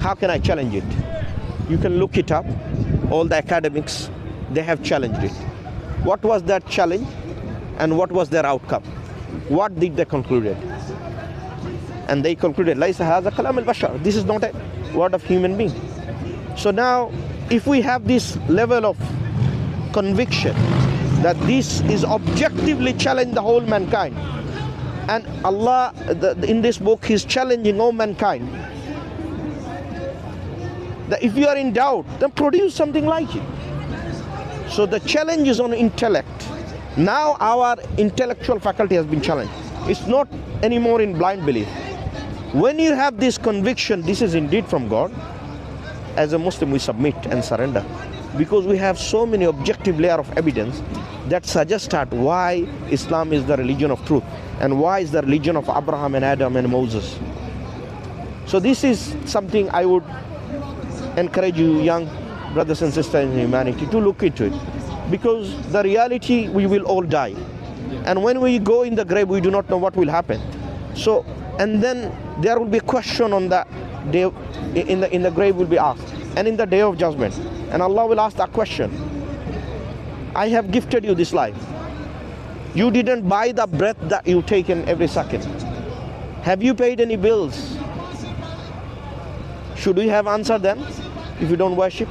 How can I challenge it? You can look it up. All the academics, they have challenged it. What was that challenge and what was their outcome? What did they conclude? And they concluded, لَيْسَ هَذَا كَلَامُ الْبَشَرِ. This is not a word of human being. So now, if we have this level of conviction that this is objectively challenging the whole mankind, and Allah, in this book, He's challenging all mankind, that if you are in doubt, then produce something like it. So the challenge is on intellect. Now our intellectual faculty has been challenged. It's not anymore in blind belief. When you have this conviction, this is indeed from God, as a Muslim we submit and surrender, because we have so many objective layer of evidence that suggest that why Islam is the religion of truth and why is the religion of Abraham and Adam and Moses. So this is something I would encourage you, young brothers and sisters in humanity, to look into it, because the reality, we will all die, and when we go in the grave, we do not know what will happen. So, and then there will be a question on the day, in the grave will be asked, and in the day of judgment, and Allah will ask that question. I have gifted you this life. You didn't buy the breath that you take in every second. Have you paid any bills? Should we have answered them if you don't worship?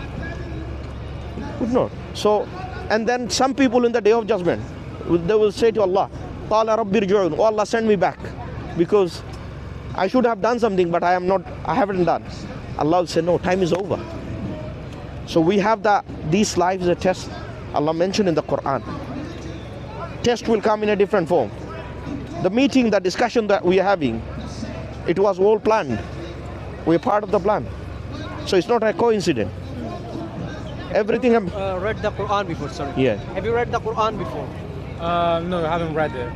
Would not. So, and then some people in the day of judgment, they will say to Allah, "Qala Rabbi irji'un." Oh Allah, send me back, because I should have done something, but I haven't done. Allah will say, no, time is over. So we have these lives a test. Allah mentioned in the Quran. Test will come in a different form. The meeting, the discussion that we are having, it was all planned. We're part of the plan. So it's not a coincidence. Everything. Read the Quran before, sorry. Yeah. Have you read the Quran before? No, I haven't read it.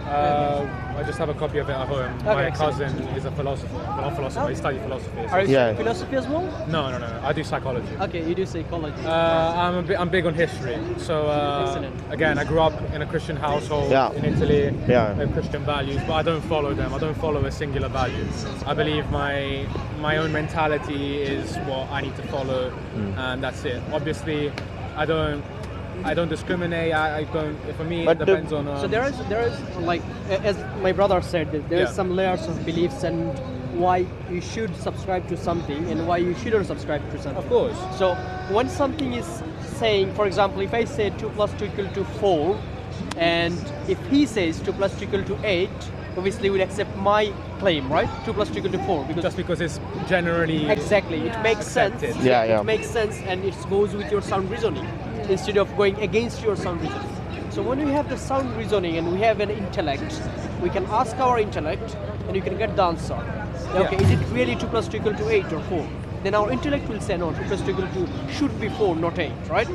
I just have a copy of it at home. My cousin is a philosopher. Well, not philosopher, he studied philosophy. Are you studying philosophy as well? No. I do psychology. Okay, you do psychology. I'm big on history. So again, I grew up in a Christian household in Italy with Christian values, but I don't follow them. I don't follow a singular value. I believe my own mentality is what I need to follow, and that's it. Obviously, I don't discriminate. I don't. For me, it depends on. So there is like, as my brother said, there is some layers of beliefs and why you should subscribe to something and why you shouldn't subscribe to something. Of course. So when something is saying, for example, if I say 2 + 2 = 4, and if he says 2 + 2 = 8, obviously we'll accept my claim, right? 2 + 2 = 4, because just because it's generally exactly it makes sense. It makes sense, and it goes with your sound reasoning, instead of going against your sound reasoning. So when we have the sound reasoning and we have an intellect, we can ask our intellect and you can get the answer. Okay, is it really 2 + 2 = 8 or 4? Then our intellect will say no, 2 + 2 = 2 should be 4, not 8, right?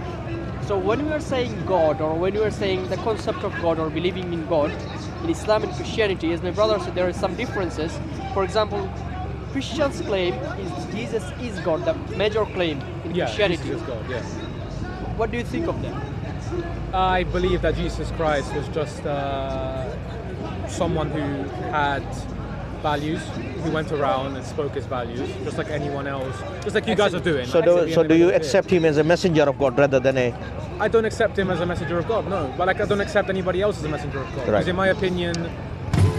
So when we are saying God, or when we are saying the concept of God or believing in God, in Islam and Christianity, as my brother said, there are some differences. For example, Christians claim Jesus is God, the major claim in Christianity. Jesus is God, yes. What do you think of that? I believe that Jesus Christ was just someone who had values, who went around and spoke his values, just like anyone else, just like you guys are doing. So do you accept him as a messenger of God rather than a... I don't accept him as a messenger of God, no. But like I don't accept anybody else as a messenger of God. Because in my opinion,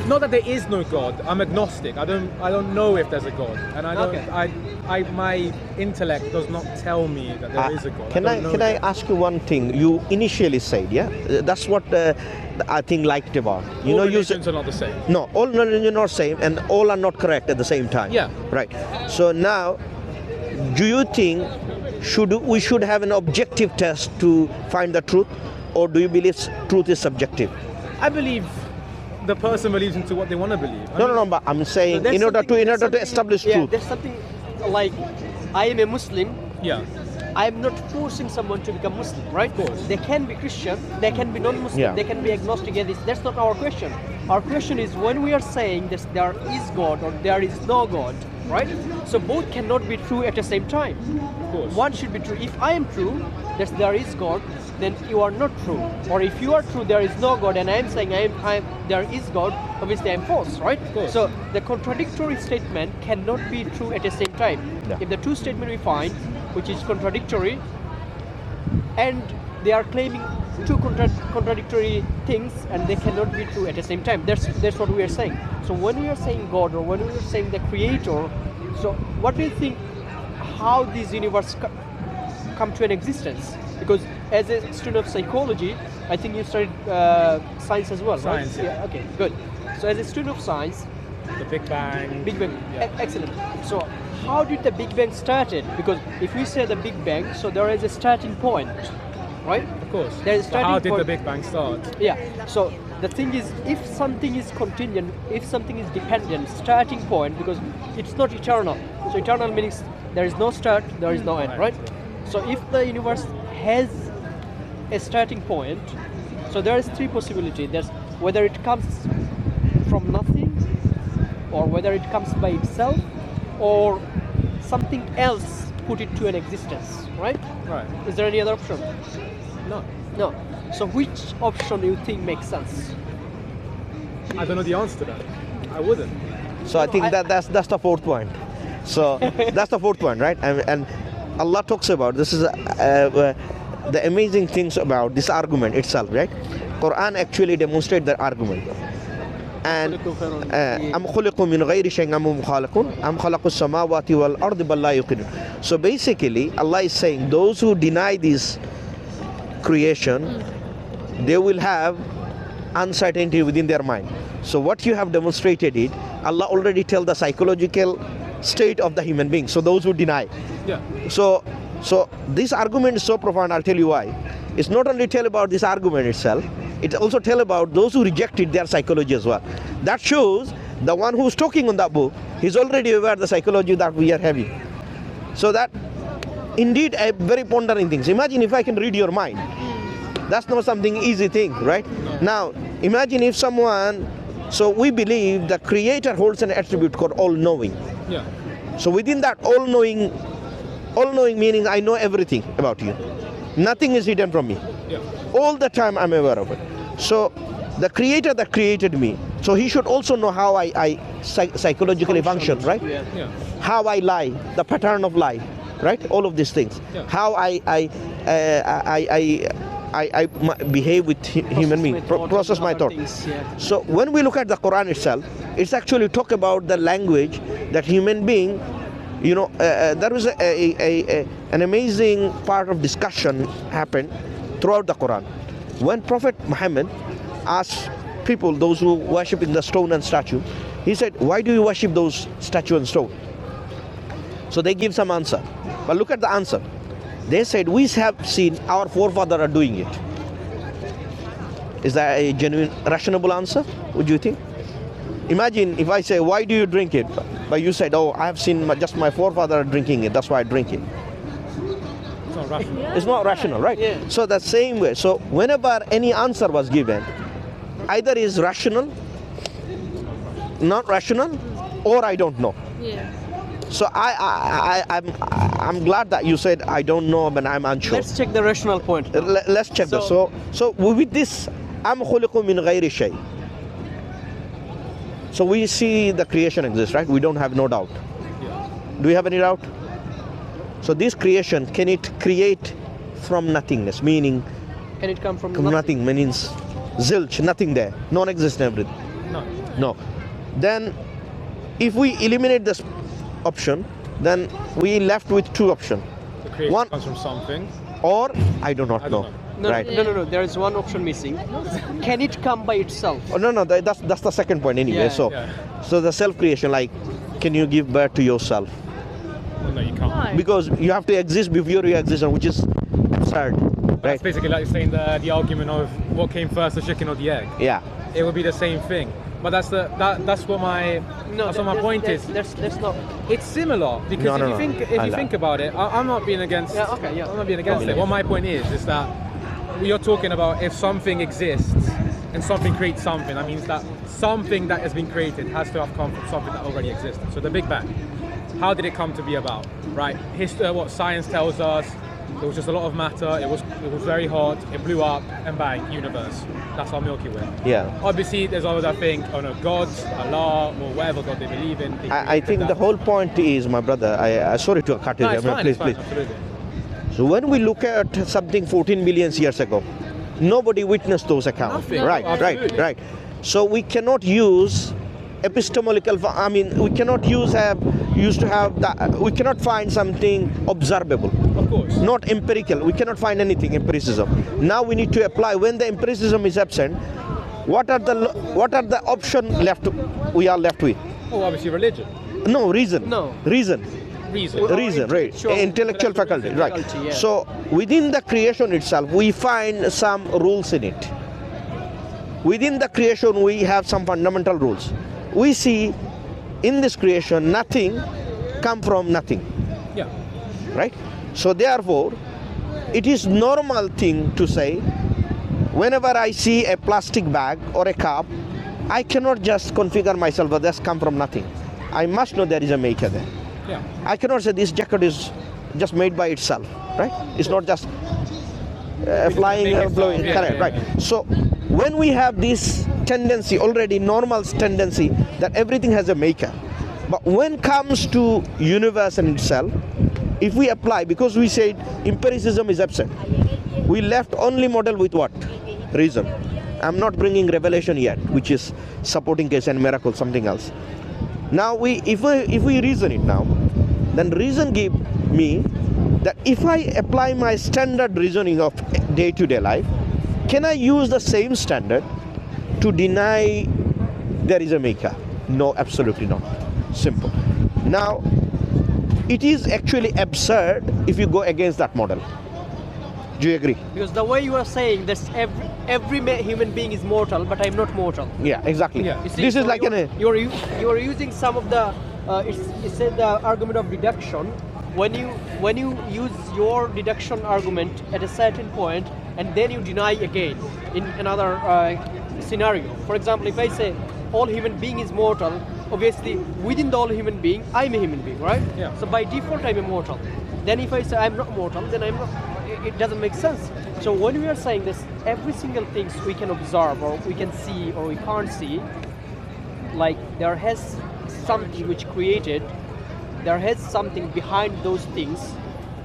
not that there is no God, I'm agnostic. I don't know if there's a God. And I don't my intellect does not tell me that there is a God. Can I ask you one thing? You initially said, that's what I think liked about. All religions are not the same. No, all religions are not the same, and all are not correct at the same time. Yeah. Right. So now, do you think we should have an objective test to find the truth, or do you believe truth is subjective? I believe the person believes into what they want to believe. No, but I'm saying in order to establish truth. There's something like, I am a Muslim. Yeah. I am not forcing someone to become Muslim, right? Of course. They can be Christian, they can be non-Muslim, they can be agnostic. That's not our question. Our question is, when we are saying that there is God or there is no God, right? So both cannot be true at the same time. Of course. One should be true. If I am true that there is God, then you are not true. Or if you are true, there is no God, and I am saying there is God, obviously I am false, right? So the contradictory statement cannot be true at the same time. Yeah. If the two statement we find, which is contradictory, and they are claiming two contradictory things, and they cannot be true at the same time. That's what we are saying. So when we are saying God, or when we are saying the Creator, so what do you think? How this universe come to an existence? Because as a student of psychology, I think you studied science as well, Science, right? yeah. Okay, good. So as a student of science, the Big Bang. yeah. Excellent. So how did the Big Bang started? Because if we say the Big Bang, so there is a starting point, right? Of course. There is So how did point. the Big Bang start? Yeah. So the thing is, if something is contingent, if something is dependent, starting point, because it's not eternal. So eternal means there is no start, there is no end, right? So if the universe has a starting point, so there is three possibilities. There's whether it comes from nothing, or whether it comes by itself, or something else put it to an existence, right? Right. Is there any other option? No. No. So which option do you think makes sense? I don't know the answer to that. I wouldn't. So I think that's the fourth point. So that's the fourth point, right? And Allah talks about this is the amazing things about this argument itself, right? Quran actually demonstrates that argument. And أم خلقوا من غير شيء أم هم خالقون أم خلقوا السماوات والأرض بل لا يوقنون. So basically, Allah is saying those who deny this creation, they will have uncertainty within their mind. So what you have demonstrated it, Allah already tell the psychological state of the human being. So those who deny. Yeah. So this argument is so profound. I'll tell you why. It's not only tell about this argument itself, it also tell about those who rejected their psychology as well. That shows the one who's talking on that book, he's already aware of the psychology that we are having. So that indeed a very pondering things. Imagine if I can read your mind. That's not something easy thing, right? Now imagine if someone, so we believe the Creator holds an attribute called all-knowing. Yeah. So within that all-knowing meaning I know everything about you. Nothing is hidden from me. Yeah. All the time I'm aware of it. So the Creator that created me, so he should also know how I psychologically function, right? Yeah. Yeah. How I lie, the pattern of lie, right? All of these things. Yeah. How I behave with human beings, process my thought. Yeah. So when we look at the Quran itself, it's actually talk about the language that human being, you know, there was an amazing part of discussion happened throughout the Quran. When Prophet Muhammad asked people, those who worship in the stone and statue, he said, why do you worship those statue and stone? So they give some answer. But look at the answer. They said, we have seen our forefathers are doing it. Is that a genuine, rational answer, would you think? Imagine if I say, why do you drink it? But you said, oh, I have seen just my forefather drinking it, that's why I drink it. It's not rational. It's not rational, right? Yeah. So the same way, so whenever any answer was given, either is rational, not rational, or I don't know. Yeah. So I'm glad that you said I don't know, but I'm unsure. Let's check the rational point. Let's check this. So with this, أم خلقوا من غير شيء. So we see the creation exists, right? We don't have no doubt. Yeah. Do we have any doubt? So this creation, can it create from nothingness? Meaning, Can it come from nothing means zilch, nothing there, non-existent everything. No. No. Then, if we eliminate this option, then we left with two options. The creation One- comes from something. Or I do not I know. don't know. No, Right. no. There is one option missing. Can it come by itself? Oh, no. That's the second point anyway. Yeah, So the self-creation, like, can you give birth to yourself? Well, no, you can't. Why? Because you have to exist before you exist, which is absurd, That's right? basically like saying the argument of what came first, the chicken or the egg. Yeah. It would be the same thing. But that's what my point is. That's not. It's similar because No, if no. you think about it, I'm not being against. Yeah, okay, yeah. I'm not being against it. What my point is that you're talking about if something exists and something creates something. That means that something that has been created has to have come from something that already existed. So the Big Bang, how did it come to be about? Right? History, what science tells us, There was just a lot of matter. It was very hot. It blew up, and bang, universe. That's our Milky Way. Yeah. Obviously, there's others that think, oh no, God, Allah, or whatever God they believe in. I think the whole point is, my brother. I sorry to cut you. No, it's fine, please, it's fine, please. absolutely. So when we look at something 14 million years ago, nobody witnessed those accounts. Nothing. Right. So we cannot use epistemological. I mean, we cannot we cannot find something observable. Of course. Not empirical. We cannot find anything empiricism. Now we need to apply. When the empiricism is absent, what are the option left? We are left with. Oh, obviously religion. No, reason. No. Reason, right? Intellectual faculty, right? Yeah. So within the creation itself, we find some rules in it. Within the creation, we have some fundamental rules. We see in this creation nothing come from nothing. Yeah. Right? So therefore, it is normal thing to say, whenever I see a plastic bag or a cup, I cannot just configure myself that this come from nothing. I must know there is a maker there. Yeah. I cannot say this jacket is just made by itself, right? It's not just flying, blowing, correct, right? So when we have this tendency, already normal tendency, that everything has a maker, but when it comes to universe in itself, if we apply, because we said empiricism is absent, we left only model with what? Reason. I'm not bringing revelation yet, which is supporting case and miracle, something else. Now if we reason it now, then reason give me that if I apply my standard reasoning of day-to-day life, can I use the same standard to deny there is a maker? No, absolutely not. Simple. Now, it is actually absurd if you go against that model. Do you agree? Because the way you are saying that every human being is mortal, but I'm not mortal. Yeah, exactly. Yeah. See, this is like you are using some of the it's said the argument of deduction. When you use your deduction argument at a certain point and then you deny again in another scenario. For example, if I say all human being is mortal, obviously within the all human being, I'm a human being, right? Yeah. So by default, I'm immortal. Then if I say I'm not mortal, then I'm not. It doesn't make sense. So when we are saying this, every single thing we can observe or we can see or we can't see, like there has something which created, there has something behind those things.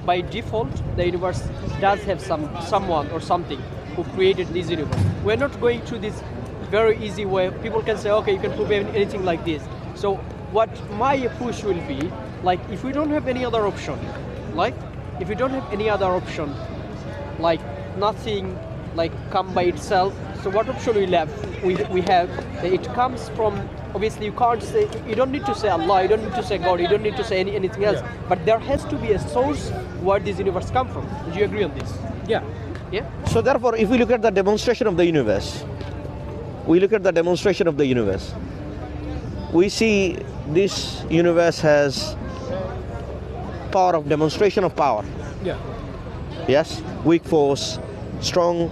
By default, the universe does have someone or something who created this universe. We're not going through this very easy way. People can say, okay, you can prove anything like this. So what my approach will be, like if we don't have any other option, like nothing like come by itself, so what option we have that it comes from, obviously you can't say, you don't need to say Allah, you don't need to say God, you don't need to say anything else, but there has to be a source where this universe come from. Would you agree on this? Yeah. So therefore, if we look at the demonstration of the universe, we see this universe has power of demonstration of power. Yeah. Yes, weak force, strong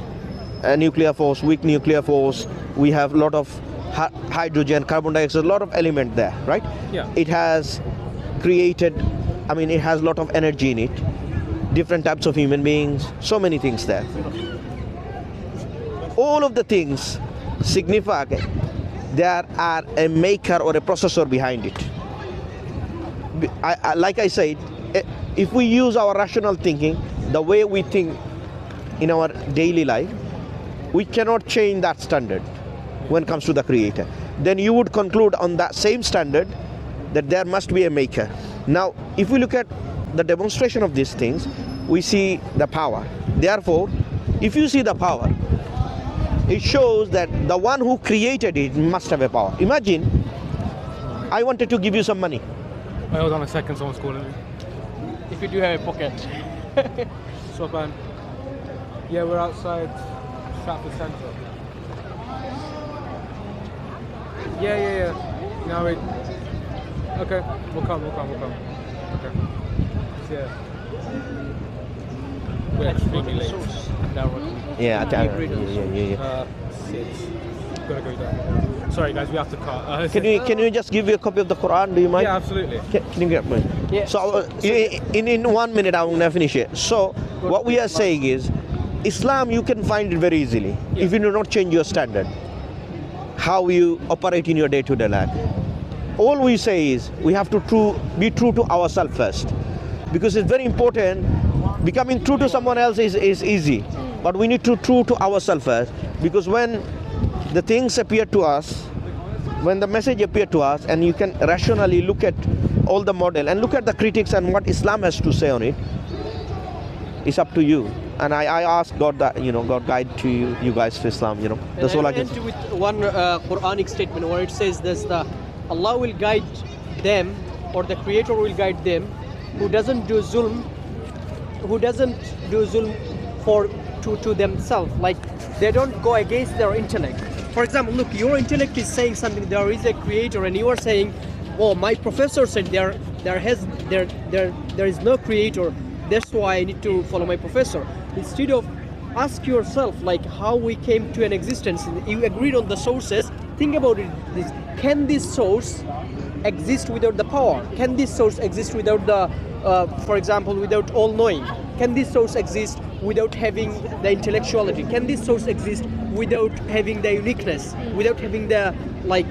nuclear force, weak nuclear force. We have a lot of hydrogen, carbon dioxide, a lot of element there, right? Yeah. It has created, it has a lot of energy in it, different types of human beings, so many things there. All of the things signify there are a maker or a processor behind it. Like I said, if we use our rational thinking, the way we think in our daily life, we cannot change that standard when it comes to the creator. Then you would conclude on that same standard that there must be a maker. Now, if we look at the demonstration of these things, we see the power. Therefore, if you see the power, it shows that the one who created it must have a power. Imagine, I wanted to give you some money. Wait, hold on a second, someone's calling me. If you do have a pocket. Stop, man. Yeah, we're outside Stratford Centre. Yeah. No, wait. Okay, we'll come. Okay. Yeah. We're extremely late. Yeah. 6. Gotta go down. Sorry guys, we have to cut. Can you just give me a copy of the Quran? Do you mind? Yeah, absolutely. Can you get me? Yeah. So in 1 minute I'm gonna finish it. So what we are saying is, Islam you can find it very easily if you do not change your standard, how you operate in your day-to-day life. All we say is we have to be true to ourselves first, because it's very important. Becoming true to someone else is easy, but we need to be true to ourselves first, because when the things appear to us, when the message appear to us, and you can rationally look at all the model and look at the critics and what Islam has to say on it, it's up to you. And I ask God that, God guide to you guys to Islam, That's all I can say. With one Quranic statement where it says this, Allah will guide them, or the Creator will guide them, who doesn't do zulm to themselves. Like, they don't go against their intellect. For example, look, your intellect is saying something, there is a Creator, and you are saying, oh, my professor said there is no Creator, that's why I need to follow my professor. Instead of ask yourself, like, how we came to an existence. You agreed on the sources. Think about it. Can this source exist without the power? Can this source exist without the, for example, without all knowing? Can this source exist without having the intellectuality? Can this source exist without having the uniqueness? Without having the, like,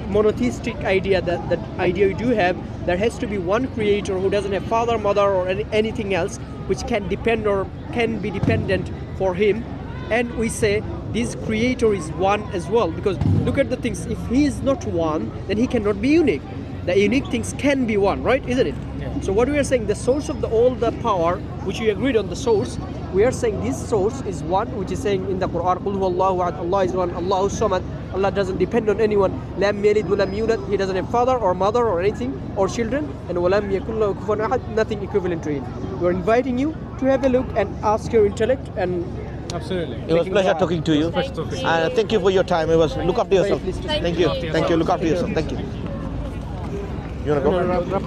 monotheistic idea, that idea you do have? There has to be one Creator who doesn't have father, mother, or anything else which can depend or can be dependent for him. And we say this Creator is one as well, because look at the things. If he is not one, then he cannot be unique. The unique things can be one, right? Isn't it? Yeah. So what we are saying, the source of all the power, which we agreed on the source, we are saying this source is one, which is saying in the Quran, قُلْ هُوَ اللَّهُ أَحَدٌ, Allah is one, Allahu Samad. Allah doesn't depend on anyone. لَمْ يَلِدْ وَلَمْ يُولَدْ, he doesn't have father or mother or anything, or children. And وَلَمْ يَكُنْ لَهُ كُفُوًا أَحَدٌ, nothing equivalent to him. We are inviting you to have a look and ask your intellect. And absolutely, it was a pleasure talking to you. Thank you for your time. It was, look after yourself. Thank you. Look after yourself. Thank you. You want to go?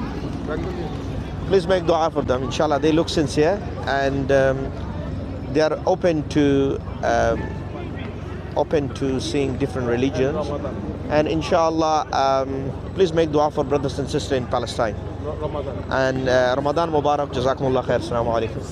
Please make dua for them. Inshallah, they look sincere, and they are open to seeing different religions. And inshallah, please make dua for brothers and sisters in Palestine. And Ramadan Mubarak. Jazak Allah Khair. Assalamu alaikum.